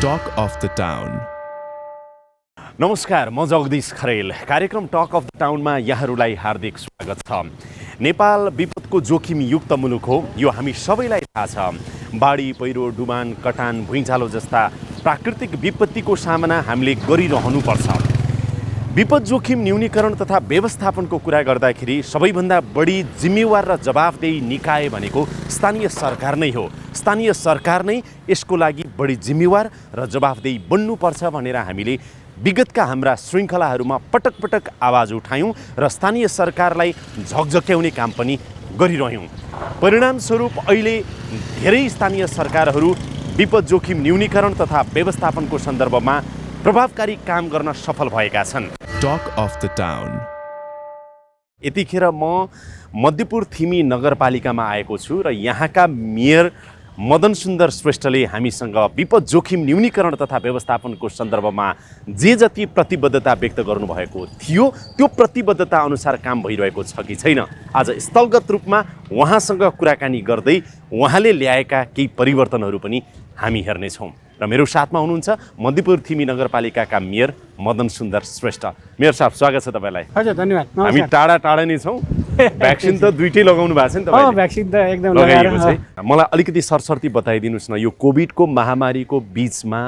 Talk of the Town. नमस्कार, म जगदीश खरेल। कार्यक्रम टक अफ द टाउनमा यहाँहरूलाई हार्दिक स्वागत छ। नेपाल विपदको जोखिमयुक्त मुलुक हो, यो हामी सबैलाई थाहा छ। बाढी, पहिरो, डुबान, कटान, भुइँचालो जस्ता प्राकृतिक विपत्तिको सामना हामीले गरिरहनुपर्छ। विपद जोखिम न्यूनीकरण तथा व्यवस्थापनको कुरा गर्दाखेरि सबैभन्दा बढी जिम्मेवार र जवाफदेही निकाय भनेको स्थानीय सरकार नै हो। स्थानीय सरकार नै यसको लागि बढी जिम्मेवार र जवाफदेही बन्नुपर्छ भनेर हामीले विगतका हाम्रा श्रृङ्खलाहरूमा पटक पटक आवाज उठायौँ र स्थानीय सरकारलाई झकझक्याउने काम पनि गरिरह्यौँ। परिणामस्वरूप अहिले धेरै स्थानीय सरकारहरू विपद जोखिम न्यूनीकरण तथा व्यवस्थापनको सन्दर्भमा प्रभावकारी काम गर्न सफल भएका छन्। Talk of the Town. यतिखेर म मध्यपुर थिमी नगरपालिकामा आएको छु र यहाँका मेयर मदन सुन्दर श्रेष्ठले हामीसँग विपद जोखिम न्यूनीकरण तथा व्यवस्थापनको सन्दर्भमा जे जति प्रतिबद्धता व्यक्त गर्नुभएको थियो त्यो प्रतिबद्धता अनुसार काम भइरहेको छ कि छैन, आज स्थलगत रूपमा उहाँसँग कुराकानी गर्दै उहाँले ल्याएका केही परिवर्तनहरू पनि हामी हेर्नेछौँ। र मेरो साथमा हुनुहुन्छ मध्यपुर थिमी नगरपालिकाका मेयर मदन सुन्दर श्रेष्ठ। मेयर साहब, स्वागत छ तपाईँलाई। हजुर, धन्यवाद। हामी टाढा टाढा नै छौँ। भ्याक्सिन त दुईटै लगाउनु भएको छ नि तपाईँले? भ्याक्सिन त एकदम लगाइएको छ। मलाई अलिकति सरसर्ती बताइदिनुहोस् न, यो कोभिडको महामारीको बिचमा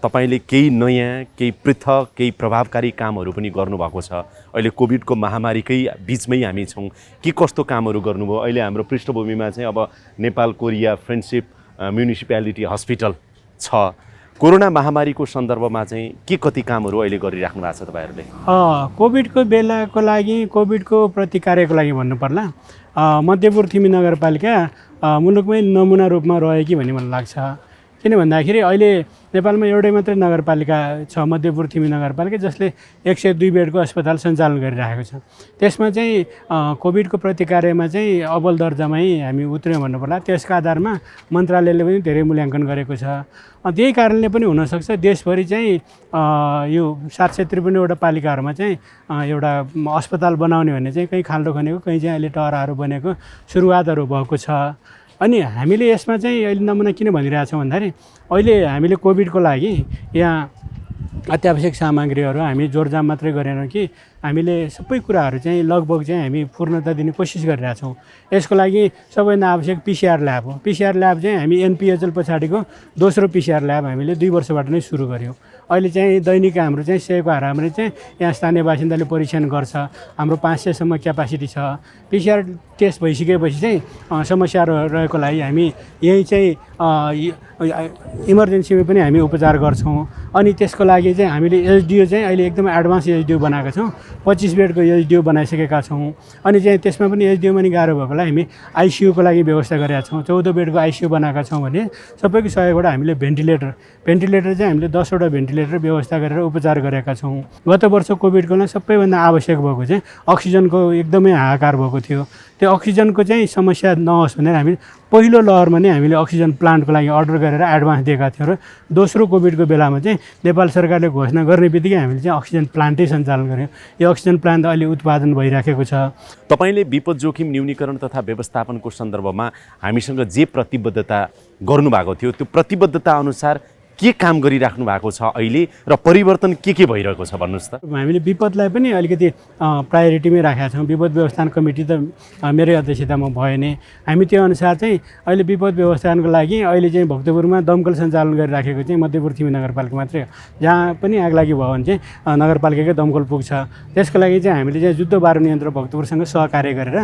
तपाईँले केही नयाँ, केही पृथक, केही प्रभावकारी कामहरू पनि गर्नुभएको छ। अहिले कोभिडको महामारीकै बिचमै हामी छौँ। के कस्तो कामहरू गर्नुभयो? अहिले हाम्रो पृष्ठभूमिमा चाहिँ अब Nepal Korea friendship municipality hospital छ। कोरोना महामारीको सन्दर्भमा चाहिँ के कति कामहरू अहिले गरिराख्नु भएको छ तपाईँहरूले? कोभिडको बेलाको लागि, कोभिडको प्रतिकारको लागि भन्नुपर्ला मध्यपुर थिमी नगरपालिका मुलुकमै नमुना रूपमा रह्यो कि भन्ने मलाई लाग्छ। किन भन्दाखेरि अहिले नेपालमा एउटै मात्रै नगरपालिका छ, मध्यपुर थिमी नगरपालिका, जसले 102 बेडको अस्पताल सञ्चालन गरिरहेको छ। त्यसमा चाहिँ कोभिडको प्रतिकार्यमा चाहिँ अव्वल दर्जामै हामी उत्रयौँ भन्नुपर्ला। त्यसका आधारमा मन्त्रालयले पनि धेरै मूल्याङ्कन गरेको छ। त्यही कारणले पनि हुनसक्छ देशभरि चाहिँ यो 753वटा पालिकाहरूमा चाहिँ एउटा अस्पताल बनाउने भन्ने चाहिँ कहीँ खाल्डो खनेको, कहीँ चाहिँ अहिले टहराहरू बनेको सुरुवातहरू भएको छ। अनि हामीले यसमा चाहिँ अहिले नमुना किन भनिरहेछौँ भन्दाखेरि अहिले हामीले कोभिडको लागि यहाँ अत्यावश्यक सामग्रीहरू हामी जोरजाम मात्रै गरेनौँ कि हामीले सबै कुराहरू चाहिँ लगभग चाहिँ हामी पूर्णता दिने कोसिस गरिरहेछौँ। यसको लागि सबैभन्दा आवश्यक पिसिआर ल्याब हो। पिसिआर ल्याब चाहिँ हामी एनपिएचएल पछाडिको दोस्रो पिसिआर ल्याब हामीले 2 वर्षबाट नै सुरु गऱ्यौँ। अहिले चाहिँ दैनिक हाम्रो चाहिँ 100को हाराहारी चाहिँ यहाँ स्थानीय बासिन्दाले परीक्षण गर्छ। हाम्रो 500सम्म क्यापासिटी छ। पिसिआर टेस्ट भइसकेपछि चाहिँ समस्याहरू रहेको लागि हामी यही चाहिँ इमर्जेन्सीमा पनि हामी उपचार गर्छौँ। अनि त्यसको लागि चाहिँ हामीले एचडियू चाहिँ अहिले एकदमै एडभान्स एचडियू बनाएका छौँ। 25 बेडको एचडियू बनाइसकेका छौँ। अनि चाहिँ त्यसमा पनि एचडियूमा नि गाह्रो भएकोलाई हामी आइसियूको लागि व्यवस्था गरेका छौँ। 14 बेडको आइसियू बनाएका छौँ भने सबैको सहयोगबाट हामीले भेन्टिलेटर चाहिँ हामीले 10वटा भेन्टिलेटर व्यवस्था गरेर उपचार गरेका छौँ। गत वर्ष कोभिडको लागि सबैभन्दा आवश्यक भएको चाहिँ अक्सिजनको एकदमै हाहाकार भएको थियो। त्यो अक्सिजनको चाहिँ समस्या नहोस् भनेर हामी पहिलो लहरमा नै हामीले अक्सिजन प्लान्टको लागि अर्डर गरेर एडभान्स दिएका थियौँ र दोस्रो कोभिडको बेलामा चाहिँ नेपाल सरकारले घोषणा गर्ने बित्तिकै हामीले चाहिँ अक्सिजन प्लान्टै सञ्चालन गऱ्यौँ। यो अक्सिजन प्लान्ट अहिले उत्पादन भइराखेको छ। तपाईँले विपद जोखिम न्यूनीकरण तथा व्यवस्थापनको सन्दर्भमा हामीसँग जे प्रतिबद्धता गर्नुभएको थियो त्यो प्रतिबद्धता अनुसार के काम गरिराख्नु भएको छ अहिले र परिवर्तन के भइरहेको छ भन्नुहोस् त। हामीले विपदलाई पनि अलिकति प्रायोरिटीमै राखेका छौँ। विपद व्यवस्थापन कमिटी त मेरै अध्यक्षतामा भयो नै। हामी त्यो अनुसार चाहिँ अहिले विपद व्यवस्थापनको लागि अहिले चाहिँ भक्तपुरमा दमकल सञ्चालन गरिराखेको चाहिँ मध्यपुर थिमी नगरपालिका मात्रै हो। जहाँ पनि आगलागी भयो भने चाहिँ नगरपालिकाकै दमकल पुग्छ। त्यसको लागि चाहिँ हामीले चाहिँ जुद्ध बारुद यन्त्र भक्तपुरसँग सहकार्य गरेर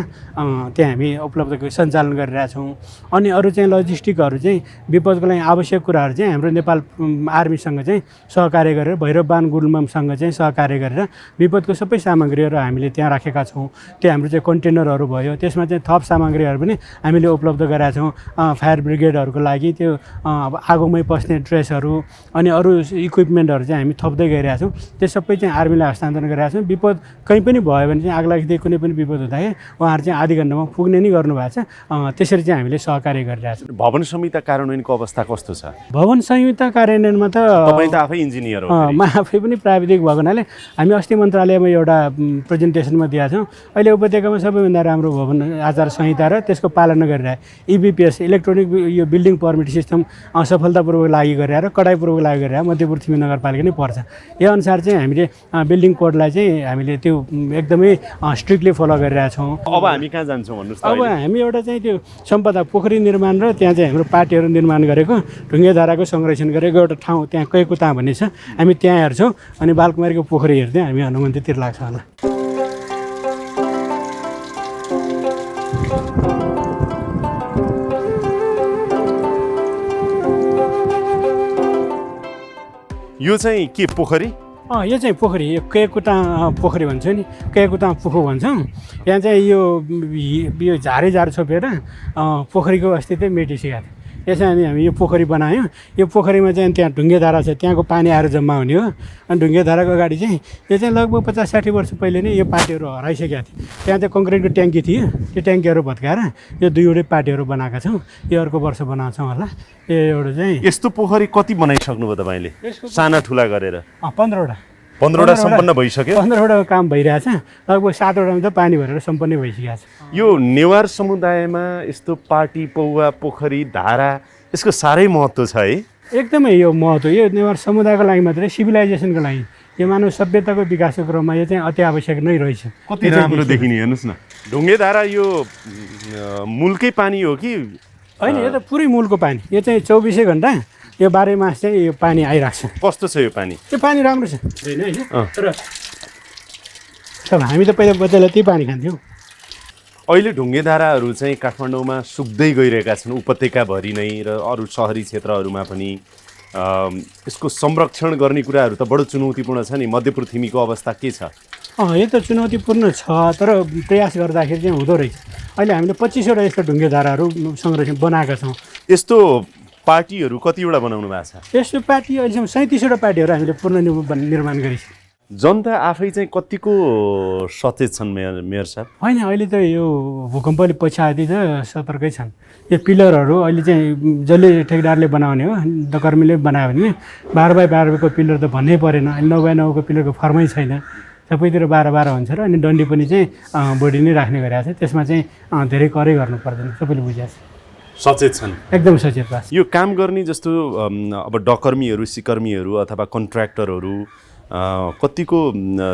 त्यहाँ हामी उपलब्ध सञ्चालन गरिरहेछौँ। अनि अरू चाहिँ लजिस्टिकहरू चाहिँ विपदको लागि आवश्यक कुराहरू चाहिँ हाम्रो नेपाल आर्मीसँग चाहिँ सहकार्य गरेर भैरववान गुल्मसँग चाहिँ सहकार्य गरेर विपदको सबै सामग्रीहरू हामीले त्यहाँ राखेका छौँ। त्यो हाम्रो चाहिँ कन्टेनरहरू भयो, त्यसमा चाहिँ थप सामग्रीहरू पनि हामीले उपलब्ध गराएका छौँ। फायर ब्रिगेडहरूको लागि त्यो आगोमै पस्ने ड्रेसहरू अनि अरू इक्विपमेन्टहरू चाहिँ हामी थप्दै गइरहेका छौँ। त्यो सबै चाहिँ आर्मीलाई हस्तान्तरण गरिरहेका छौँ। विपद कहीँ पनि भयो भने चाहिँ आगलागीदेखि कुनै पनि विपद हुँदाखेरि उहाँहरू चाहिँ आधी घन्टामा पुग्ने नै गर्नुभएको छ। त्यसरी चाहिँ हामीले सहकार्य गरिरहेका छौँ। भवन संहिता कार्यान्वयनको अवस्था कस्तो छ? भवन संहिता योजना कार्यान्वयनमा त तपाईँ त आफै इन्जिनियर हो म आफै पनि प्राविधिक भएको हुनाले हामी अस्ति मन्त्रालयमा एउटा प्रेजेन्टेसनमा दिएका छौँ। अहिले उपत्यकामा सबैभन्दा राम्रो भवन आचार संहिता र त्यसको पालना गरिरहेको EBPS इलेक्ट्रोनिक यो बिल्डिङ पर्मिट सिस्टम सफलतापूर्वक लागू गरेर कडाइपूर्वक लागू गरेर मध्यपुर थिमी नगरपालिका नै पर्छ। यो अनुसार चाहिँ हामीले बिल्डिङ कोडलाई चाहिँ हामीले त्यो एकदमै स्ट्रिक्टली फलो गरिरहेका छौँ। अब हामी कहाँ जान्छौँ भन्नुहोस् त? अब हामी एउटा चाहिँ त्यो सम्पदा पोखरी निर्माण र त्यहाँ चाहिँ हाम्रो पार्टीहरू निर्माण गरेको ढुङ्गे धाराको संरक्षण गरेको एउटा ठाउँ त्यहाँ कैकुता भन्ने छ, हामी त्यहाँ हेर्छौँ। अनि बालकुमारीको पोखरी हेर्दै हामी हनुमन्तीतिर लाग्छ होला। यो चाहिँ के पोखरी? यो चाहिँ पोखरी, यो कैकुता पोखरी भन्छ नि, कैकुता पुखो भन्छौँ। यहाँ चाहिँ यो झारै छोपेर पोखरीको अस्तित्व मेटिसकेको थियो। यसै हामी यो पोखरी बनायौँ। यो पोखरीमा चाहिँ त्यहाँ ढुङ्गे धारा छ, त्यहाँको पानी आएर जम्मा हुने हो। अनि ढुङ्गे धाराको अगाडि चाहिँ यो चाहिँ लगभग 50-60 वर्ष पहिले नै यो पार्टीहरू हराइसकेका थिए। त्यहाँ चाहिँ कङ्क्रिटको ट्याङ्की थियो, त्यो ट्याङ्कीहरू भत्काएर यो दुईवटै पार्टीहरू बनाएका छौँ। यो अर्को वर्ष बनाउँछौँ होला। यो एउटा चाहिँ यस्तो पोखरी कति बनाइसक्नुभयो तपाईँले साना ठुला गरेर? 15वटा 15वटा सम्पन्न भइसक्यो? 15वटा काम भइरहेछ। लगभग 7वटामा त पानी भरेर सम्पन्न भइसकेको छ। यो नेवार समुदायमा यस्तो पार्टी पौवा पोखरी धारा यसको साह्रै महत्त्व छ है? एकदमै यो महत्त्व यो नेवार समुदायको लागि मात्रै, सिभिलाइजेसनको लागि, यो मानव सभ्यताको विकासको क्रममा यो चाहिँ अति आवश्यक नै रहेछ। कति राम्रो देखिने हेर्नुहोस् न। ढुङ्गे धारा यो मूलकै पानी हो कि होइन? यो त पुरै मूलको पानी। यो चाहिँ 24 घन्टा यो 12 मास चाहिँ यो पानी आइरहेको छ। कस्तो छ यो पानी? त्यो पानी राम्रो छ होइन? तर हामी त पहिला बच्चालाई त्यही पानी खान्थ्यौँ। अहिले ढुङ्गे धाराहरू चाहिँ काठमाडौँमा सुक्दै गइरहेका छन्, उपत्यकाभरि नै र अरू सहरी क्षेत्रहरूमा पनि। यसको संरक्षण गर्ने कुराहरू त बडो चुनौतीपूर्ण छ नि। मध्यपुर थिमीको अवस्था के छ? यो त चुनौतीपूर्ण छ, तर प्रयास गर्दाखेरि चाहिँ हुँदो रहेछ। अहिले हामीले 25वटा यस्तो ढुङ्गे धाराहरू संरक्षण बनाएका छौँ। यस्तो पार्टीहरू कतिवटा बनाउनु भएको छ? यस्तो पार्टी अहिलेसम्म 37वटा पार्टीहरू हामीले पूर्ण निर्माण गरिसक्यौँ। जनता आफै चाहिँ कतिको सचेत छन् मेयर साहब? होइन, अहिले त यो भूकम्पले पछाडि त सतर्कै छन्। यो पिलरहरू अहिले चाहिँ जसले ठेकेदारले बनाउने हो, कर्मीले बनायो भने 12x12को पिलर त भन्नै परेन। अहिले 9x9को पिलरको फर्मै छैन। सबैतिर 12-12 हुन्छ र अनि डन्डी पनि चाहिँ बढी नै राख्ने गरिरहेको छ। त्यसमा चाहिँ धेरै करै गर्नु पर्दैन, सबैले बुझेको छ। सचेत छन्, एकदम सचेत छ। यो काम गर्ने जस्तो अब डकर्मीहरू, सिकर्मीहरू अथवा कन्ट्र्याक्टरहरू कतिको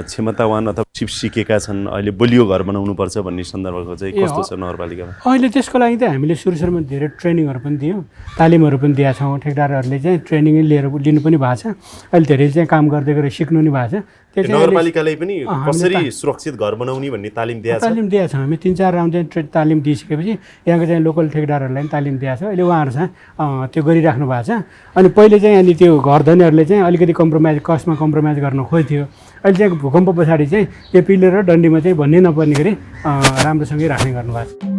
क्षमतावान अथवा सिकेका छन्? अहिले बलियो घर बनाउनुपर्छ भन्ने सन्दर्भको चाहिँ कस्तो छ नगरपालिकामा? अहिले त्यसको लागि त हामीले सुरुमा धेरै ट्रेनिङहरू पनि दियौँ, तालिमहरू पनि दिएका छौँ। ठेकेदारहरूले चाहिँ ट्रेनिङ लिएर लिनु पनि भएको छ। अहिले धेरै चाहिँ काम गर्दै गरेर सिक्नु नि भएको छ। नगरपालिकाले पनि कसरी सुरक्षित घर बनाउने भन्ने तालिम दिएका छौँ। हामी 3-4 राउन्ड चाहिँ तालिम दिइसकेपछि यहाँको चाहिँ लोकल ठेकेदारहरूलाई पनि तालिम दिएको छ। अहिले उहाँहरू चाहिँ त्यो गरिराख्नु भएको छ। अनि पहिले चाहिँ अनि त्यो घर धनीहरूले चाहिँ अलिकति कस्टमा कम्प्रोमाइज गर्न खोज्थ्यो। अहिले चाहिँ भूकम्प पछाडि चाहिँ यो पिलर र डन्डीमा चाहिँ भन्नै नपर्ने गरी राम्रोसँगै राख्ने गर्नुभएको छ।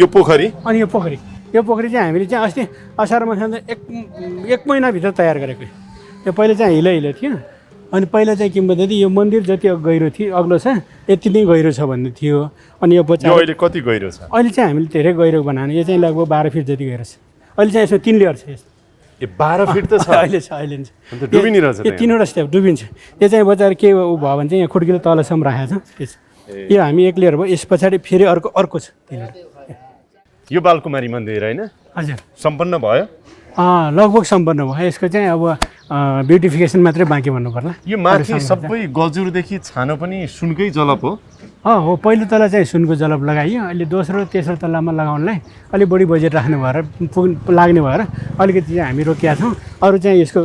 यो पोखरी अनि यो पोखरी चाहिँ हामीले चाहिँ अस्ति असार महिना एक महिनाभित्र तयार गरेको। यो पहिला चाहिँ हिलो थियो। अनि पहिला चाहिँ किंवदन्ती यो मन्दिर जति गहिरो थियो, अग्लो छ, यति नै गहिरो छ भन्ने थियो। अनि यो पछाडि अहिले कति गहिरो छ? अहिले चाहिँ हामीले धेरै गहिरो बनाउने। यो चाहिँ लगभग 12 फिट जति गहिरो छ। अहिले चाहिँ यसमा 3 लेयर छ। यो 12 फिट त छ अहिले छ। डुबिने रहेछ। यो 3वटा स्टेप डुबिन्छ। यो चाहिँ बजार के भयो भने चाहिँ यहाँ खुड्कीले तलसम्म राखेको छ। यो हामी 1 लेयर भयो। यस पछाडि फेरि अर्को छ 3वटा। यो बालकुमारी मन्दिर होइन? हजुर, सम्पन्न भयो? लगभग सम्पन्न भयो। यसको चाहिँ अब ब्युटिफिकेसन मात्रै बाँकी भन्नु पर्ला। यो माथि सबै गजुरदेखि छानो पनि सुनकै जलप हो? हो, पहिलो तला चाहिँ सुनको जलप लगाइयो। अहिले दोस्रो तेस्रो तलामा लगाउनलाई अलिक बढी बजेट राख्ने भएर लाग्ने भएर अलिकति चाहिँ हामी रोकिया छौँ। अरू चाहिँ यसको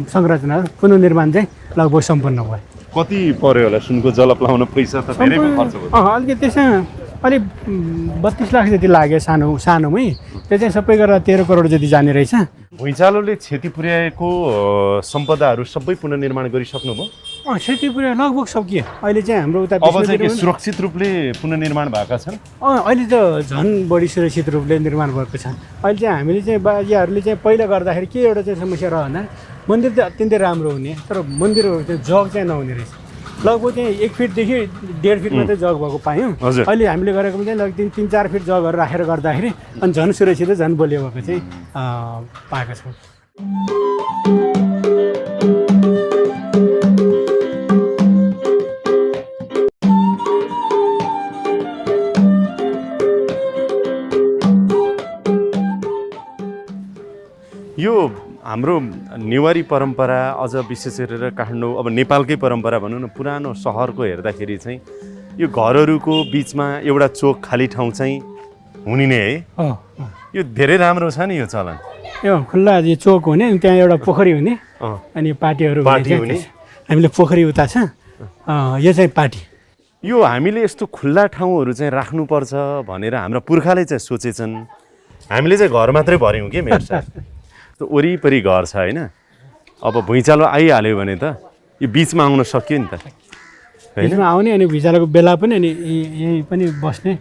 संरचना पुनर्निर्माण चाहिँ लगभग सम्पन्न भयो। कति पर्यो होला सुनको जलप लगाउन? पैसा त धेरै खर्च भयो। अलिकति त्यसमा अहिले 32 लाख जति लाग्यो सानोमै, त्यो चाहिँ सबै गरेर 13 करोड जति जाने रहेछ। भुइँचालोले क्षति पुर्याएको सम्पदाहरू सबै पुनर्निर्माण गरिसक्नुभयो? क्षति पुर्यायो लगभग सकियो। अहिले चाहिँ हाम्रो उता अब चाहिँ के सुरक्षित रूपले पुनर्निर्माण भएका छन्? अहिले त झन् बढी सुरक्षित रूपले निर्माण भएको छ। अहिले चाहिँ हामीले चाहिँ बाजेहरूले चाहिँ पहिला गर्दाखेरि के एउटा चाहिँ समस्या रह्यो भन्दा मन्दिर त अत्यन्तै राम्रो हुने, तर मन्दिरहरू चाहिँ जग चाहिँ नहुने रहेछ। लगभग चाहिँ 1 फिटदेखि 1.5 फिट मात्रै जग भएको पायौँ। अहिले हामीले गरेको चाहिँ लगभग 3-4 फिट जगहरू राखेर गर्दाखेरि अनि झन् सुरक्षित झन् बलियो भएको चाहिँ पाएको छौँ। यो हाम्रो नेवारी परम्परा अझ विशेष गरेर काठमाडौँ अब नेपालकै परम्परा भनौँ न, पुरानो सहरको हेर्दाखेरि चाहिँ यो घरहरूको बिचमा एउटा चोक खाली ठाउँ चाहिँ हुने नै है। यो धेरै राम्रो छ नि यो चलन। यो खुल्ला यो चोक हुने, त्यहाँ एउटा पोखरी हुने, अनि पार्टीहरू हुने। हामीले पोखरी उता छ, यो चाहिँ पार्टी। यो हामीले यस्तो खुल्ला ठाउँहरू चाहिँ राख्नुपर्छ भनेर हाम्रा पुर्खाले चाहिँ सोचेछन्। हामीले चाहिँ घर मात्रै भर्यौँ कि मेरो साथ वरिपरि घर छ होइन। अब भुइँचालो आइहाल्यो भने त यो बिचमा आउन सक्यो नि त, बिचमा आउने अनि भुइँचालोको बेला पनि अनि यहीँ पनि बस्ने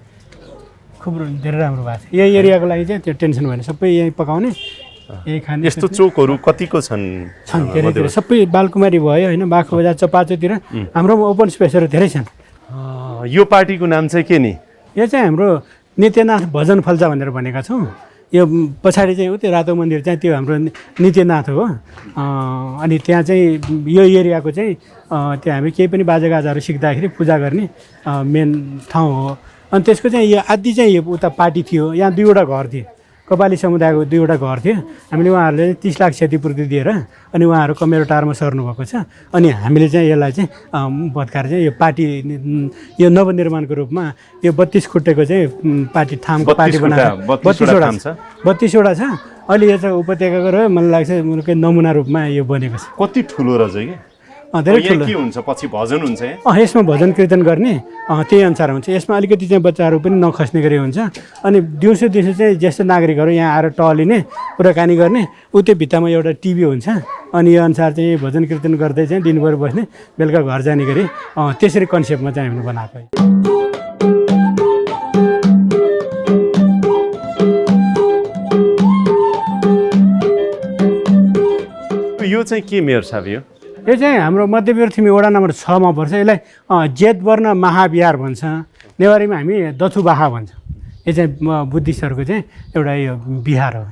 खुब धेरै राम्रो भएको छ। यही एरियाको लागि चाहिँ त्यो टेन्सन भएन, सबै यहीँ पकाउने यही खाने। यस्तो चोकहरू कतिको छन्? धेरै सबै बालकुमारी भयो होइन, बाख्रो बजार चपाचोतिर हाम्रो ओपन स्पेसहरू धेरै छन्। यो पार्टीको नाम चाहिँ के नि? यो चाहिँ हाम्रो नित्यनाथ भजन फल्चा भनेर भनेका छौँ। यो पछाडि चाहिँ त्यो रातो मन्दिर चाहिँ त्यो हाम्रो नित्यनाथ हो। अनि त्यहाँ चाहिँ यो एरियाको चाहिँ त्यहाँ हामी केही पनि बाजागाजाहरू सिक्दाखेरि पूजा गर्ने मेन ठाउँ हो। अनि त्यसको चाहिँ यो आदि चाहिँ यो उता पार्टी थियो, यहाँ 2वटा घर थिए, कपाली समुदायको 2वटा घर थियो। हामीले उहाँहरूले 30 लाख क्षतिपूर्ति दिएर अनि उहाँहरू कमेरो टारमा सर्नुभएको छ। अनि हामीले चाहिँ यसलाई चाहिँ भत्काएर चाहिँ यो पार्टी यो नवनिर्माणको रूपमा यो 32 खुट्टेको चाहिँ पार्टी ठामको पार्टी बनाएर 32वटा छ। अहिले यो चाहिँ उपत्यकाको र मलाई लाग्छ मुलुकै नमुना रूपमा यो बनेको छ। कति ठुलो रहेछ कि? धेरै ठुलो। के हुन्छ पछि भजन हुन्छ? यसमा भजन कीर्तन गर्ने त्यही अनुसार हुन्छ। यसमा अलिकति चाहिँ बच्चाहरू पनि नखस्ने गरी हुन्छ। अनि दिउँसो चाहिँ ज्येष्ठ नागरिकहरू यहाँ आएर टहलिने, कुराकानी गर्ने, त्यो भित्तामा एउटा टिभी हुन्छ। अनि यो अनुसार चाहिँ भजन कीर्तन गर्दै चाहिँ दिनभर बस्ने, बेलुका घर जाने गरी त्यसरी कन्सेप्टमा चाहिँ हामीले बनाएको। यो चाहिँ के मेयर साहब? यो चाहिँ हाम्रो मध्यवर्ती वडा नम्बर 6 मा पर्छ। यसलाई जेतवर्ण महाविहार भन्छ, नेवारीमा हामी दथुबाहा भन्छ। यो चाहिँ बुद्धिस्टहरूको चाहिँ एउटा यो विहार हो।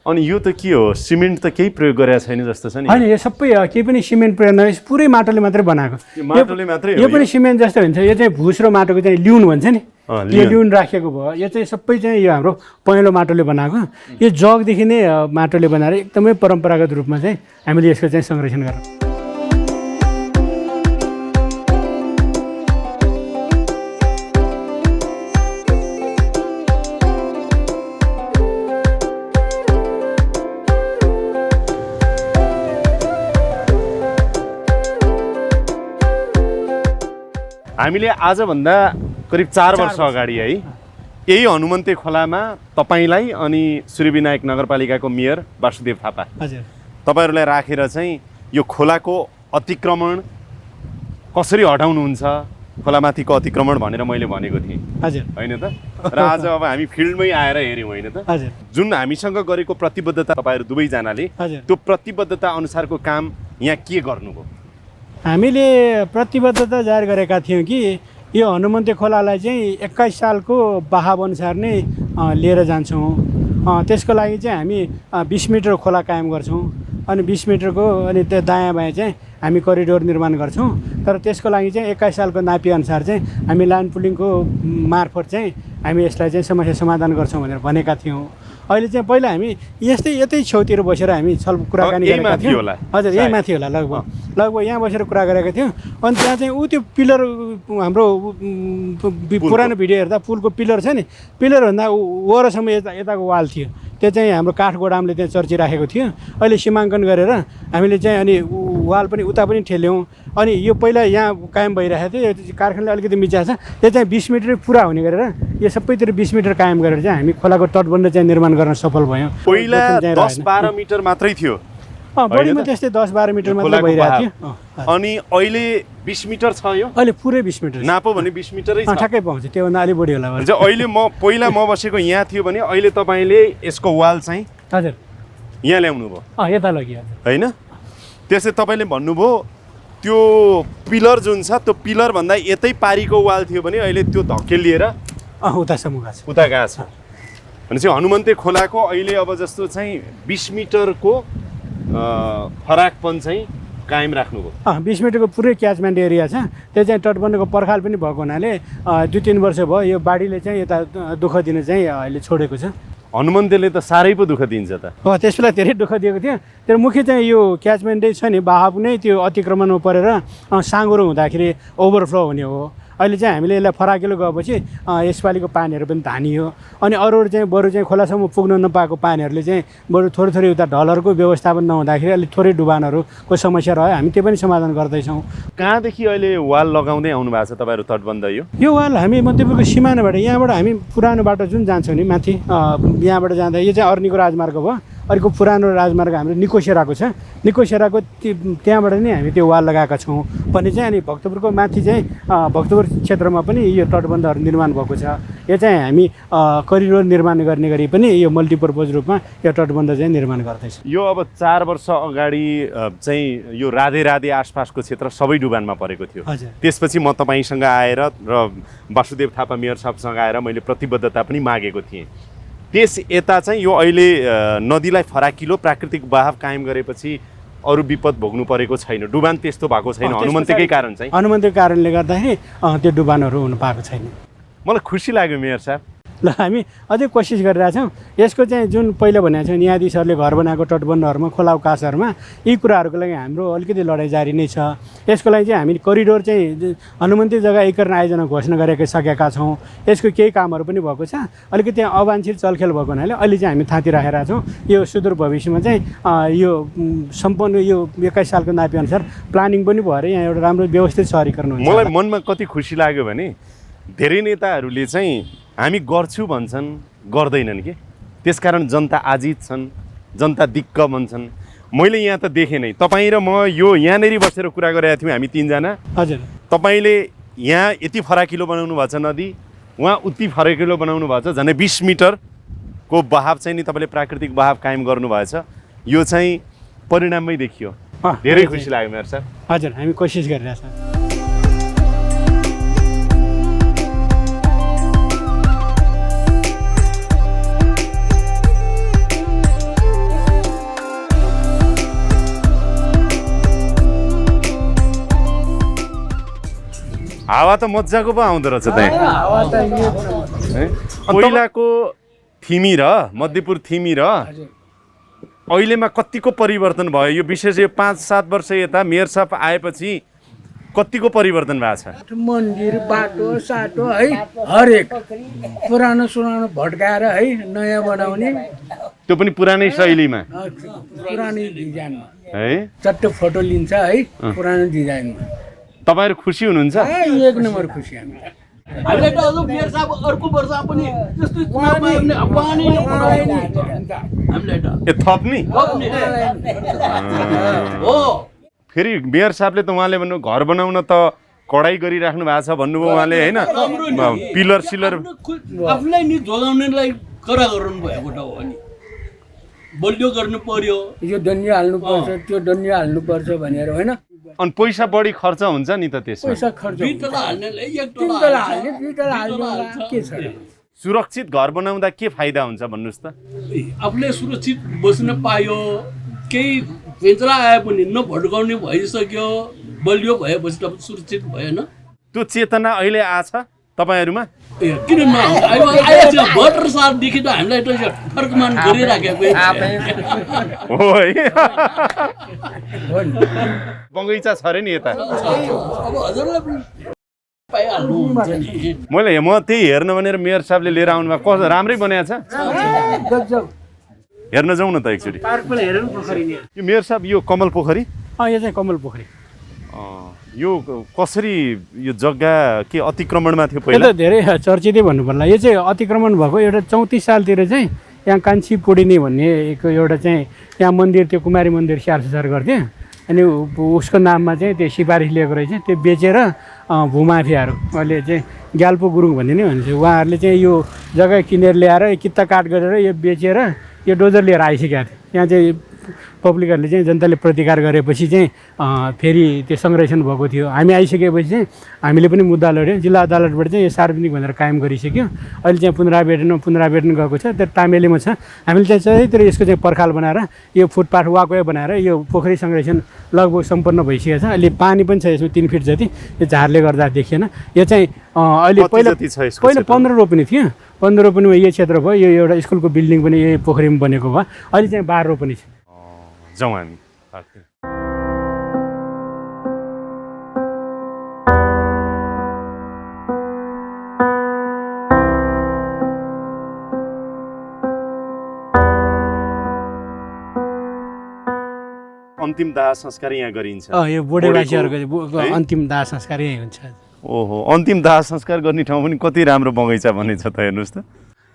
अनि यो त के हो? सिमेन्ट त केही प्रयोग गरेको छैन जस्तो छ नि? होइन, यो सबै केही पनि सिमेन्ट प्रयोग नगरी पुरै माटोले मात्रै बनाएको। माटोले मात्रै? यो पनि सिमेन्ट जस्तो हुन्छ। यो चाहिँ भुस र माटोको चाहिँ ल्युन भन्छ नि, यो ल्युन राखेको भयो। यो चाहिँ सबै चाहिँ यो हाम्रो पहेँलो माटोले बनाएको। यो जगदेखि नै माटोले बनाएर एकदमै परम्परागत रूपमा चाहिँ हामीले यसको चाहिँ संरक्षण गर्छौँ। हामीले आजभन्दा करिब 4 वर्ष अगाडि है यही हनुमन्ते खोलामा तपाईँलाई अनि सूर्यविनायक नगरपालिकाको मेयर वासुदेव थापा तपाईँहरूलाई राखेर चाहिँ यो खोलाको अतिक्रमण कसरी हटाउनुहुन्छ, खोलामाथिको अतिक्रमण भनेर मैले भनेको थिएँ होइन त? र आज अब हामी फिल्डमै आएर हेऱ्यौँ होइन त? जुन हामीसँग गरेको प्रतिबद्धता तपाईँहरू दुवैजनाले त्यो प्रतिबद्धता अनुसारको काम यहाँ के गर्नुभयो? हामीले प्रतिबद्धता जाहेर गरेका थियौँ कि यो हनुमन्ते खोलालाई चाहिँ 21 सालको बहाव अनुसार नै लिएर जान्छौँ। त्यसको लागि चाहिँ हामी 20 मिटर खोला कायम गर्छौँ। अनि 20 मिटरको अनि त्यो दायाँ बायाँ चाहिँ हामी करिडोर निर्माण गर्छौँ। तर त्यसको लागि चाहिँ 21 सालको नापी अनुसार चाहिँ हामी ल्यान्ड पुलिङको मार्फत चाहिँ हामी यसलाई चाहिँ समस्या समाधान गर्छौँ भनेर भनेका थियौँ। अहिले चाहिँ पहिला हामी यतै छेउतिर बसेर हामी कुराकानी गरेका थियौँ। हजुर, यही माथि होला, लगभग यहाँ बसेर कुरा गरेका थियौँ। अनि त्यहाँ चाहिँ त्यो पिलर हाम्रो पुरानो भिडियो हेर्दा पुलको पिलर छ नि, पिलरभन्दा वरसम्म यताको वाल थियो। त्यो चाहिँ हाम्रो काठ गोडामले त्यहाँ चर्चिराखेको थियो। अहिले सीमाङ्कन गरेर हामीले चाहिँ अनि वाल पनि उता पनि ठेल्यौँ। अनि यो पहिला यहाँ कायम भइरहेको थियो, यो कारखानाले अलिकति मिचा छ, त्यो चाहिँ 20 मिटर पुरा हुने गरेर यो सबैतिर 20 मिटर कायम गरेर चाहिँ हामी खोलाको तटबन्ध चाहिँ निर्माण गर्न सफल भयौँ। पहिला 10-12 मिटर मात्रै थियो, बढीमा त्यस्तै 10-12 मिटर मात्रै भइरहेको थियो। अनि अहिले 20 मिटर छ। यो अहिले पुरै 20 मिटर नापो भने 20 मिटरै छ। ठ्याक्कै पाउँछ, त्योभन्दा अलिक बढी होला। अहिले पहिला म बसेको यहाँ थियो भने अहिले तपाईँले यसको वाल चाहिँ हजुर यहाँ ल्याउनु भयो यता लगियो होइन? त्यसै तपाईँले भन्नुभयो त्यो पिलर जुन छ त्यो पिलर भन्दा यतै पारीको वाल थियो भने अहिले त्यो धकेलिएर उतासम्म गएको छ, उता गएको छ भनेपछि हनुमन्ते खोलाको अहिले अब जस्तो चाहिँ 20 मिटरको फराकपन चाहिँ कायम राख्नुभयो। 20 मिटरको पुरै क्याचमेन्ट एरिया छ। त्यो चाहिँ तटबन्धको पर्खाल पनि भएको हुनाले 2-3 वर्ष भयो यो बाढीले चाहिँ यता दुःख दिन चाहिँ अहिले छोडेको छ। हनुमन्तेले त साह्रै पो दुःख दिन्छ त। त्यस बेला धेरै दुःख दिएको थियो। तर मुख्य चाहिँ यो क्याचमेन्टै छ नि, बहाव नै त्यो अतिक्रमणमा परेर साँगुरो हुँदाखेरि ओभरफ्लो हुने हो। अहिले चाहिँ हामीले यसलाई फराकिलो गएपछि यसपालिको पानीहरू पनि धानियो। अनि अरू चाहिँ बरु चाहिँ खोलासम्म पुग्न नपाएको पानीहरूले चाहिँ बरु थोरै थोरै उता ढलहरूको व्यवस्थापन नहुँदाखेरि अलिक थोरै डुबानहरूको समस्या रह्यो। हामी त्यो पनि समाधान गर्दैछौँ। कहाँदेखि अहिले वाल लगाउँदै आउनु भएको छ तपाईँहरू तटबन्ध? यो वाल हामी मध्यपुरको सिमानाबाट, यहाँबाट हामी पुरानो बाटो जुन जान्छौँ नि माथि, यहाँबाट जाँदा यो चाहिँ अर्नीको राजमार्ग भयो। अर्को पुरानो राजमार्ग हाम्रो निकोसेराको छ। निकोसेराको त्यहाँबाट नै हामी त्यो वाल लगाएका छौँ भने चाहिँ अनि भक्तपुरको माथि चाहिँ भक्तपुर क्षेत्रमा पनि यो तटबन्धहरू निर्माण भएको छ। यो चाहिँ हामी करिडोर निर्माण गर्ने गरी पनि यो मल्टिपर्पज रूपमा यो तटबन्ध चाहिँ निर्माण गर्दैछ। यो अब 4 वर्ष अगाडि चाहिँ यो राधे राधे आसपासको क्षेत्र सबै डुबानमा परेको थियो। त्यसपछि म तपाईँसँग आएर र वासुदेव थापा मेयर साहबसँग आएर मैले प्रतिबद्धता पनि मागेको थिएँ। त्यस यता चाहिँ यो अहिले नदीलाई फराकिलो प्राकृतिक बहाव कायम गरेपछि अरू विपद भोग्नु परेको छैन, डुबान त्यस्तो भएको छैन। हनुमन्तेकै कारण चाहिँ हनुमन्तेको कारणले गर्दाखेरि त्यो डुबानहरू हुन पाएको छैन। मलाई खुसी लाग्यो मेयर साहब। ल हामी अझै कोसिस गरिरहेछौँ। यसको चाहिँ जुन पहिला भनेको छ न्यायाधीशहरूले घर बनाएको तटबन्धहरूमा खोला अवकाशहरूमा यी कुराहरूको लागि हाम्रो अलिकति लडाइँ जारी नै छ। यसको लागि चाहिँ हामी करिडोर चाहिँ हनुमन्ते जग्गा एकीकरण आयोजना घोषणा गरेका सकेका छौँ। यसको केही कामहरू पनि भएको छ। अलिकति त्यहाँ अवांछित चलखेल भएको हुनाले अहिले चाहिँ हामी थाँती राखेका छौँ। यो सुदूर भविष्यमा चाहिँ यो सम्पन्न यो 21 सालको नापीअनुसार प्लानिङ पनि भएर यहाँ एउटा राम्रो व्यवस्थित सहरीकरण हुन्छ। मलाई मनमा कति खुसी लाग्यो भने धेरै नेताहरूले चाहिँ हामी गर्छु भन्छन्, गर्दैनन् के, त्यसकारण जनता आजित छन्, जनता दिक्क भन्छन्। मैले यहाँ त देखेँ नै, तपाईँ र म यो यहाँनिर बसेर कुरा गरेका थियौँ हामी 3 जना। हजुर तपाईँले यहाँ यति फराकिलो बनाउनु भएको छ नदी, उहाँ उति फराकिलो बनाउनु भएको छ, झन्डै 20 मिटरको बहाव चाहिँ नि तपाईँले प्राकृतिक बहाव कायम गर्नुभएछ। यो चाहिँ परिणाममै देखियो। धेरै खुसी लाग्यो मेयर साहब। हजुर हामी कोसिस गरिरहेछौँ। हावा त मजाको पो आउँदो रहेछ त्यहाँ। पहिलाको थिमी र मध्यपुर थिमी र अहिलेमा कतिको परिवर्तन भयो? यो विशेष यो 5-7 वर्ष यता मेयर साहब आएपछि कतिको परिवर्तन भएको छ? मन्दिर, बाटो साटो है, हरेक पुरानो सुनानो भड्काएर है नयाँ बनाउने, त्यो पनि पुरानै शैलीमा, पुरानै डिजाइनमा है। चट्ट फोटो लिन्छ है पुरानो डिजाइनमा। तपाईहरु खुसी हुनुहुन्छ? एक नम्बर खुसी हामी। हामीले त अझ मेयर साहब अर्को वर्ष पनि जस्तो चुनावमा पानी नै पराउने हामीले त ए थप्नी हो। फेरि मेयर साहबले त उहाँले भन्नु घर बनाउन त कडाई गरिराख्नु भएको छ भन्नुभयो उहाँले हैन, पिलर सिलर आफूलाई नि जोगाउनेलाई करा गर्नु भएको त हो नि, बलियो गर्नु पर्यो। यो डन्डी हाल्नुपर्छ, त्यो डन्डी हाल्नुपर्छ भनेर होइन। अनि पैसा बढी खर्च हुन्छ नि त त्यसमा। पैसा खर्च दुई तला हाल्नेले एक तीन तला तला हाल्ने, दुई तला हाल्ने के छ? सुरक्षित घर बनाउँदा के फाइदा हुन्छ भन्नुस् त? आफूले सुरक्षित बस्न पायो, केही पेन्चरा आए पनि नभड्काउने भइसक्यो, बलियो भएपछि त सुरक्षित भएन। त्यो चेतना अहिले आछ तपाईहरुमा? किन नआयो? भोटर सालदेखि त हामीलाई त फर्कमान गरिराखेको हो है। बगैँचा छ रे नि यता। अब हजुरलाई पनि पाइहाल्नु हुन्छ नि। मैले म त्यही हेर्न भनेर मेयर साहबले लिएर आउनु भएको, कस्तो राम्रै बनाएको छ। हेर्न जाउँ न त एकचोटि। पार्क पनि हेरौँ पोखरी नि। यो मेयर साहब यो कमल पोखरी यो चाहिँ कमल पोखरी। यो कसरी यो जग्गा के अतिक्रमणमा थियो यो पहिला? त धेरै चर्चितै भन्नु पर्ला। यो चाहिँ अतिक्रमण भएको एउटा 34 सालतिर चाहिँ यहाँ कान्छी पुडिनी भन्ने एउटा चाहिँ त्यहाँ मन्दिर, त्यो कुमारी मन्दिर स्याहार सुसार गर्थे। अनि उसको नाममा चाहिँ त्यो सिफारिस लिएको रहेछ, त्यो बेचेर भूमाफियाहरू अहिले चाहिँ ग्याल्पो गुरुङ भन्ने नै भन्छ, उहाँहरूले चाहिँ यो जग्गा किनेर ल्याएर कित्ता काट गरेर यो बेचेर यो डोजर लिएर आइसकेका थिए। यहाँ चाहिँ पब्लिकहरूले चाहिँ जनताले प्रतिकार गरेपछि चाहिँ फेरि त्यो संरक्षण भएको थियो। हामी आइसकेपछि चाहिँ हामीले पनि मुद्दा लड्यौँ। जिल्ला अदालतबाट चाहिँ यो सार्वजनिक भनेर कायम गरिसक्यो। अहिले चाहिँ पुनरावेदन गएको छ, त्यो तामेलीमा छ। हामीले चाहिँ सधैँतिर यसको चाहिँ पर्खाल बनाएर यो फुटपाथ वाकवे बनाएर यो पोखरी संरक्षण लगभग सम्पन्न भइसकेको छ। अहिले पानी पनि छ यसमा 3 फिट जति, यो झारले गर्दा देखिएन। यो चाहिँ अहिले पहिला 15 रोपनी थियो। 15 रोपनीमा यो क्षेत्र भयो, यो एउटा स्कुलको बिल्डिङ पनि यही पोखरीमा बनेको भयो। अहिले चाहिँ 12 रोपनी छ। जाउँ हामी। अन्तिम दाह संस्कार यहाँ गरिन्छ। यो बोडेबासीहरूको अन्तिम दाह संस्कार यही हुन्छ। ओहो, अन्तिम दाह संस्कार गर्ने ठाउँ पनि कति राम्रो बगैँचा बनेछ त, हेर्नुहोस् त।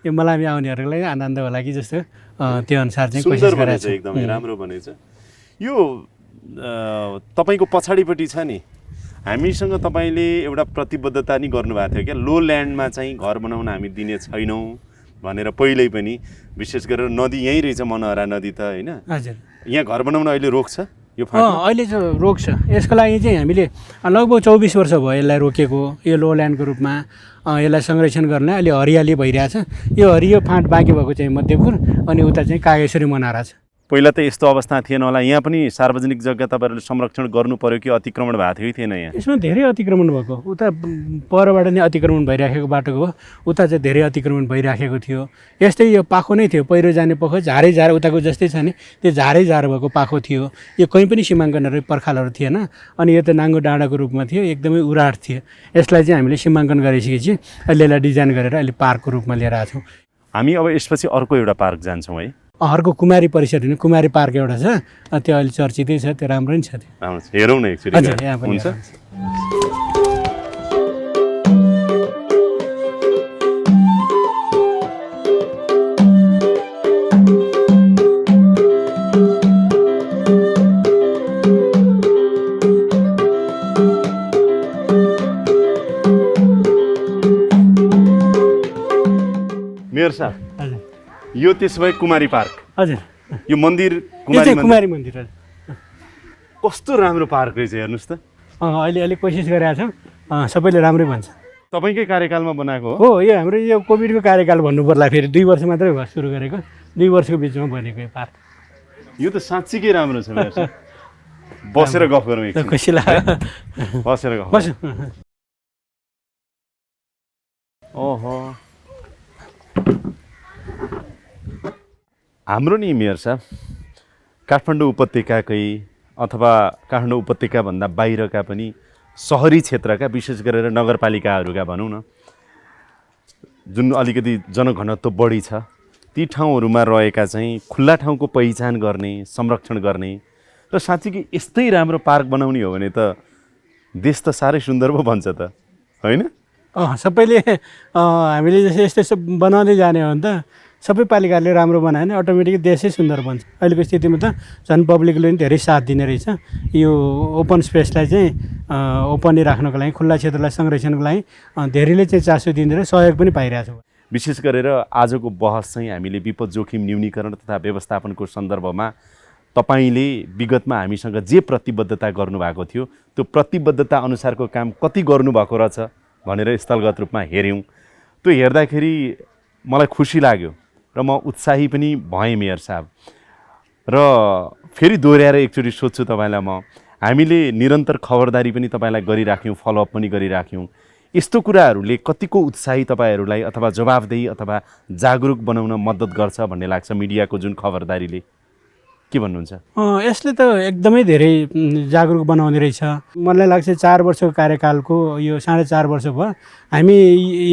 यो मलामी आउनेहरूलाई आनन्द होला कि जस्तो त्यो अनुसार चाहिँ कोसिस सुन्दर गरेको बनेछ, एकदमै राम्रो बनेछ। यो तपाईँको पछाडिपट्टि छ नि, हामीसँग तपाईँले एउटा प्रतिबद्धता नि गर्नुभएको थियो क्या, लो ल्यान्डमा चाहिँ घर बनाउन हामी दिने छैनौँ भनेर पहिल्यै पनि। विशेष गरेर नदी यहीँ रहेछ, मनहरा नदी त होइन, हजुर। यहाँ घर बनाउन अहिले रोक छ यो अहिले चाहिँ रोक छ। यसको लागि चाहिँ हामीले लगभग 24 वर्ष भयो यसलाई रोकेको, यो लो ल्यान्डको रूपमा यसलाई संरक्षण गर्न। अहिले हरियाली भइरहेछ। यो हरियो फाँट बाँकी भएको चाहिँ मध्यपुर अनि उता चाहिँ कागेश्वरी मनहरा छ। पहिला त यस्तो अवस्था थिएन होला। यहाँ पनि सार्वजनिक जग्गा तपाईँहरूले संरक्षण गर्नु पर्यो कि अतिक्रमण भएको थियो कि थिएन? यहाँ यसमा धेरै अतिक्रमण भएको, उता परबाट नै अतिक्रमण भइराखेको बाटोको हो, उता चाहिँ धेरै अतिक्रमण भइराखेको थियो। यस्तै यो पाखो नै थियो, पहिरो जाने पाखो, झारै झार उताको जस्तै छ नि, त्यो झारै झार भएको पाखो थियो। यो कहीँ पनि सीमाङ्कनहरू पर्खालहरू थिएन। अनि यो त नाङ्गो डाँडाको रूपमा थियो, एकदमै उराट थियो। यसलाई चाहिँ हामीले सीमाङ्कन गरिसकेपछि अहिले यसलाई डिजाइन गरेर अहिले पार्कको रूपमा लिएर आएको छौँ। हामी अब यसपछि अर्को एउटा पार्क जान्छौँ है। अर्को कुमारी परिसर हुने कुमारी पार्क एउटा छ, त्यो अहिले चर्चितै छ, त्यो राम्रो नि छ। त्यो राम्रो छ, हेरौँ न एकचोटि। हजुर, यहाँ पनि हुन्छ। मेयर साहब, हजुर, यो त्यसो भए कुमारी पार्क, हजुर, यो मन्दिर यो चाहिँ कुमारी मन्दिर। कस्तो राम्रो पार्क रहेछ, हेर्नुहोस् त। अहिले अलिक कोसिस गरेका छौँ, सबैले राम्रै भन्छ। तपाईँकै कार्यकालमा बनाएको हो? हो, यो हाम्रो यो कोभिडको कार्यकाल भन्नु पर्ला, फेरि 2 वर्ष मात्रै भयो सुरु गरेको, 2 वर्षको बिचमा बनेको यो पार्क। यो त साँच्चीकै राम्रो छ मेयर साहब। बसेर गफ गरौँ एकछिन। खुसी लाग्यो। बसेर गफ। बस। ओहो, हाम्रो नि मेयर साहब काठमाडौँ उपत्यकाकै अथवा काठमाडौँ उपत्यकाभन्दा बाहिरका पनि सहरी क्षेत्रका, विशेष गरेर नगरपालिकाहरूका भनौँ न, जुन अलिकति जनघनत्व बढी छ, ती ठाउँहरूमा रहेका चाहिँ खुल्ला ठाउँको पहिचान गर्ने, संरक्षण गर्ने र साँच्चीकै यस्तै राम्रो पार्क बनाउने हो भने त देश त साह्रै सुन्दर पो बन्छ त, होइन? सबैले हामीले जस्तो यस्तो बनाउँदै जाने हो भने त सबै पालिकाले राम्रो बनायो भने अटोमेटिक देशै सुन्दर बन्छ। अहिलेको स्थितिमा त झन् पब्लिकले पनि धेरै साथ दिने रहेछ। यो ओपन स्पेसलाई चाहिँ ओपनै राख्नको लागि, खुल्ला क्षेत्रलाई संरक्षणको लागि धेरैले चाहिँ चासो दिँदै सहयोग पनि पाइरहेछ। विशेष गरेर आजको बहस चाहिँ हामीले विपद जोखिम न्यूनीकरण तथा व्यवस्थापनको सन्दर्भमा तपाईँले विगतमा हामीसँग जे प्रतिबद्धता गर्नुभएको थियो, त्यो प्रतिबद्धता अनुसारको काम कति गर्नुभएको रहेछ भनेर स्थलगत रूपमा हेऱ्यौँ। त्यो हेर्दाखेरि मलाई खुसी लाग्यो र म उत्साही पनि भएँ मेयर साहब। र फेरि दोहोऱ्याएर एकचोटि सोध्छु तपाईँलाई म, हामीले निरन्तर खबरदारी पनि तपाईँलाई गरिराख्यौँ, फलोअप पनि गरिराख्यौँ। यस्तो कुराहरूले कतिको उत्साही तपाईँहरूलाई अथवा जवाफदेही अथवा जागरुक बनाउन मद्दत गर्छ भन्ने लाग्छ मिडियाको जुन खबरदारीले? के भन्नुहुन्छ? यसले त एकदमै धेरै जागरुक बनाउने रहेछ। मलाई लाग्छ 4 वर्षको कार्यकालको यो 4.5 वर्ष भयो हामी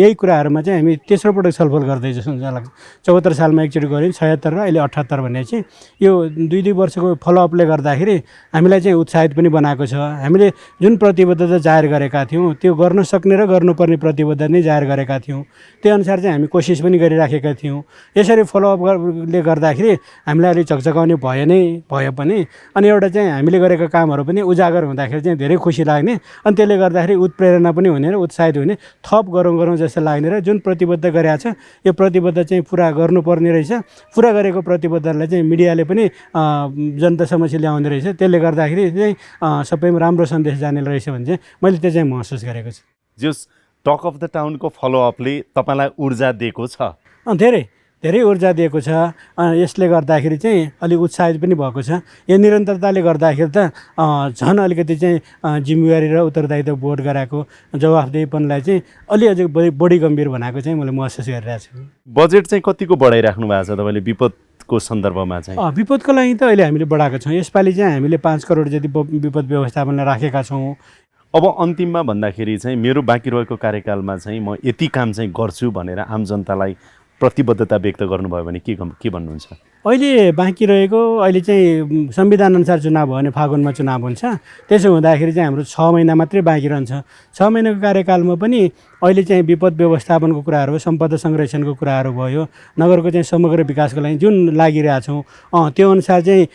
यही कुराहरूमा चाहिँ हामी तेस्रो पटक छलफल गर्दै जस्तो लाग्छ। 74 सालमा एकचोटि गऱ्यौँ 76 र अहिले 78 भने चाहिँ यो 2-2 वर्षको फलोअपले गर्दाखेरि हामीलाई चाहिँ उत्साहित पनि बनाएको छ। हामीले जुन प्रतिबद्धता जाहेर गरेका थियौँ त्यो गर्न सक्ने र गर्नुपर्ने प्रतिबद्धता नै जाहेर गरेका थियौँ। त्यही अनुसार चाहिँ हामी कोसिस पनि गरिराखेका थियौँ। यसरी फलोअपले गर्दाखेरि हामीलाई अलिक झकझकाउने भयो पनि अनि एउटा चाहिँ हामीले गरेका कामहरू पनि उजागर हुँदाखेरि चाहिँ धेरै खुसी लाग्ने अनि त्यसले गर्दाखेरि उत्प्रेरणा पनि हुने र उत्साहित हुने थप गरौँ जस्तो लाग्ने र जुन प्रतिबद्ध गरेका छ यो प्रतिबद्ध चाहिँ पुरा गर्नुपर्ने रहेछ। पुरा गरेको प्रतिबद्धतालाई चाहिँ मिडियाले पनि जनता समक्ष ल्याउने रहेछ। त्यसले गर्दाखेरि चाहिँ सबैमा राम्रो सन्देश जाने रहेछ भने चाहिँ मैले त्यो चाहिँ महसुस गरेको छु। जस टक अफ द टाउनको फलोअपले तपाईँलाई ऊर्जा दिएको छ? धेरै ऊर्जा दिएको छ। यसले गर्दाखेरि चाहिँ अलिक उत्साहित पनि भएको छ। यो निरन्तरताले गर्दाखेरि त झन् अलिकति चाहिँ जिम्मेवारी र उत्तरदायित्व बोध गराएको जवाफदेहीपनलाई चाहिँ अझै बढी गम्भीर बनाएको चाहिँ मैले महसुस गरिरहेको छु। बजेट चाहिँ कतिको बढाइराख्नु भएको छ तपाईँले विपदको सन्दर्भमा चाहिँ? विपदको लागि त अहिले हामीले बढाएको छौँ। यसपालि चाहिँ हामीले 5 करोड जति विपद व्यवस्थापनलाई राखेका छौँ। अब अन्तिममा भन्दाखेरि चाहिँ मेरो बाँकी रहेको कार्यकालमा चाहिँ म यति काम चाहिँ गर्छु भनेर आम जनतालाई प्रतिबद्धता व्यक्त गर्नुभयो भने के भन्नुहुन्छ? अहिले बाँकी रहेको अहिले चाहिँ संविधानअनुसार चुनाव भयो भने फागुनमा चुनाव हुन्छ। त्यसो हुँदाखेरि चाहिँ हाम्रो 6 महिना मात्रै बाँकी रहन्छ। 6 महिनाको कार्यकालमा पनि अहिले चाहिँ विपद व्यवस्थापनको कुराहरू, सम्पदा संरक्षणको कुराहरू भयो, नगरको चाहिँ समग्र विकासको लागि जुन लागिरहेछौँ त्यो अनुसार चाहिँ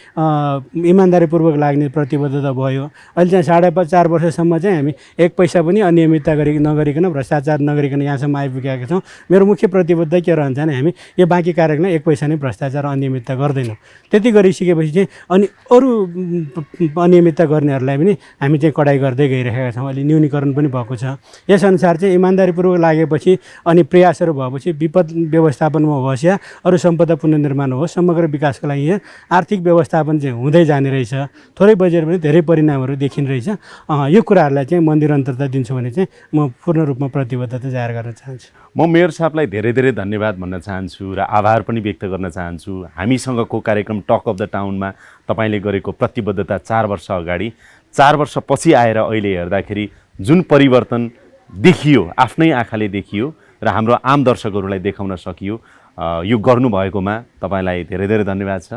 इमान्दारीपूर्वक लाग्ने प्रतिबद्धता भयो। अहिले चाहिँ 4.5 वर्षसम्म चाहिँ हामी 1 पैसा पनि अनियमितता नगरिकन भ्रष्टाचार नगरिकन यहाँसम्म आइपुगेका छौँ। मेरो मुख्य प्रतिबद्धता के रहन्छ भने हामी यो बाँकी कार्यकालमा 1 पैसा नै भ्रष्टाचार अनियमितता गर्दैनौँ। त्यति गरिसकेपछि चाहिँ अनि अरू अनियमितता गर्नेहरूलाई पनि हामी चाहिँ कडाइ गर्दै गइरहेका छौँ। अहिले न्यूनीकरण पनि भएको छ। यसअनुसार चाहिँ इमान्दारीपूर्वक लागेपछि अनि प्रयासहरू भएपछि विपद व्यवस्थापनमा होस् या अरू सम्पदा पुनर्निर्माण होस्, समग्र विकासको लागि आर्थिक व्यवस्थापन चाहिँ हुँदै जाने रहेछ। थोरै बजेट पनि धेरै परिणामहरू देखिने रहेछ। यो कुराहरूलाई चाहिँ म निरन्तरता दिन्छु भने चाहिँ म पूर्ण रूपमा प्रतिबद्धता जाहेर गर्न चाहन्छु। म मेयर साहबलाई धेरै धेरै धन्यवाद भन्न चाहन्छु र आभार पनि व्यक्त गर्न चाहन्छु। हामीसँगको कार्यक्रम टक अफ द टाउनमा तपाईँले गरेको प्रतिबद्धता 4 वर्ष अगाडि 4 वर्षपछि आएर अहिले हेर्दाखेरि जुन परिवर्तन देखियो, आफ्नै आँखाले देखियो र हाम्रो आम दर्शकहरूलाई देखाउन सकियो, यो गर्नुभएकोमा तपाईँलाई धेरै धेरै धन्यवाद छ,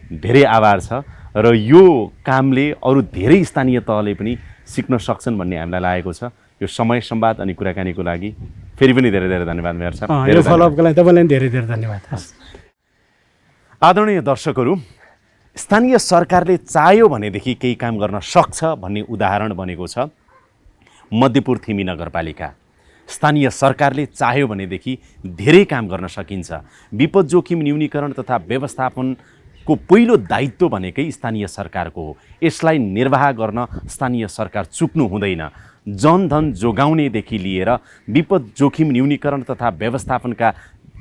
धेरै आभार छ र यो कामले अरू धेरै स्थानीय तहले पनि सिक्न सक्छन् भन्ने हामीलाई लागेको छ। यो समय संवाद अनि कुराकानीको लागि फेरि पनि धेरै धेरै धन्यवाद मेयर साहब। यो फलोअपको लागि तपाईँलाई धेरै धेरै धन्यवाद। आदरणीय दर्शकहरू, स्थानीय सरकारले चाह्यो भनेदेखि केही काम गर्न सक्छ भन्ने उदाहरण बनेको छ मध्यपुर थिमी नगरपालिका। स्थानीय सरकारले चाह्यो भनेदेखि धेरै काम गर्न सकिन्छ। विपद जोखिम न्यूनीकरण तथा व्यवस्थापनको पहिलो दायित्व भनेकै स्थानीय सरकारको हो। यसलाई निर्वाह गर्न स्थानीय सरकार चुक्नु हुँदैन। जनधन जोगाउनेदेखि लिएर विपद जोखिम न्यूनीकरण तथा व्यवस्थापनका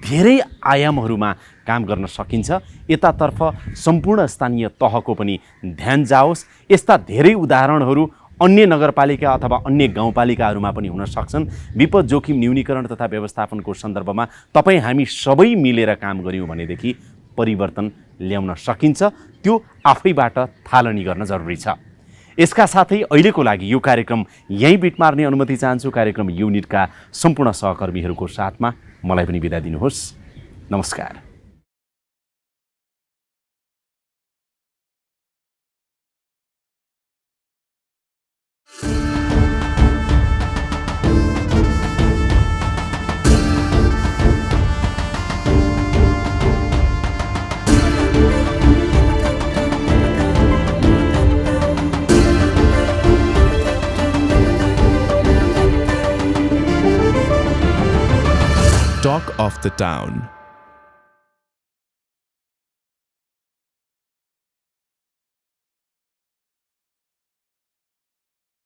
धेरै आयामहरूमा काम गर्न सकिन्छ। यतातर्फ सम्पूर्ण स्थानीय तहको पनि ध्यान जाओस्। यस्ता धेरै उदाहरणहरू अन्य नगरपालिका अथवा अन्य गाउँपालिकाहरूमा पनि हुन सक्छन्। विपद जोखिम न्यूनीकरण तथा व्यवस्थापनको सन्दर्भमा तपाईँ हामी सबै मिलेर काम गऱ्यौँ भनेदेखि परिवर्तन ल्याउन सकिन्छ। त्यो आफैबाट थालनी गर्न जरुरी छ। यसका साथै अहिलेको लागि यो कार्यक्रम यहीँ बिट मार्ने अनुमति चाहन्छु। कार्यक्रम युनिटका सम्पूर्ण सहकर्मीहरूको साथमा मलाई पनि बिदा दिनुहोस्। नमस्कार। Talk of the Town.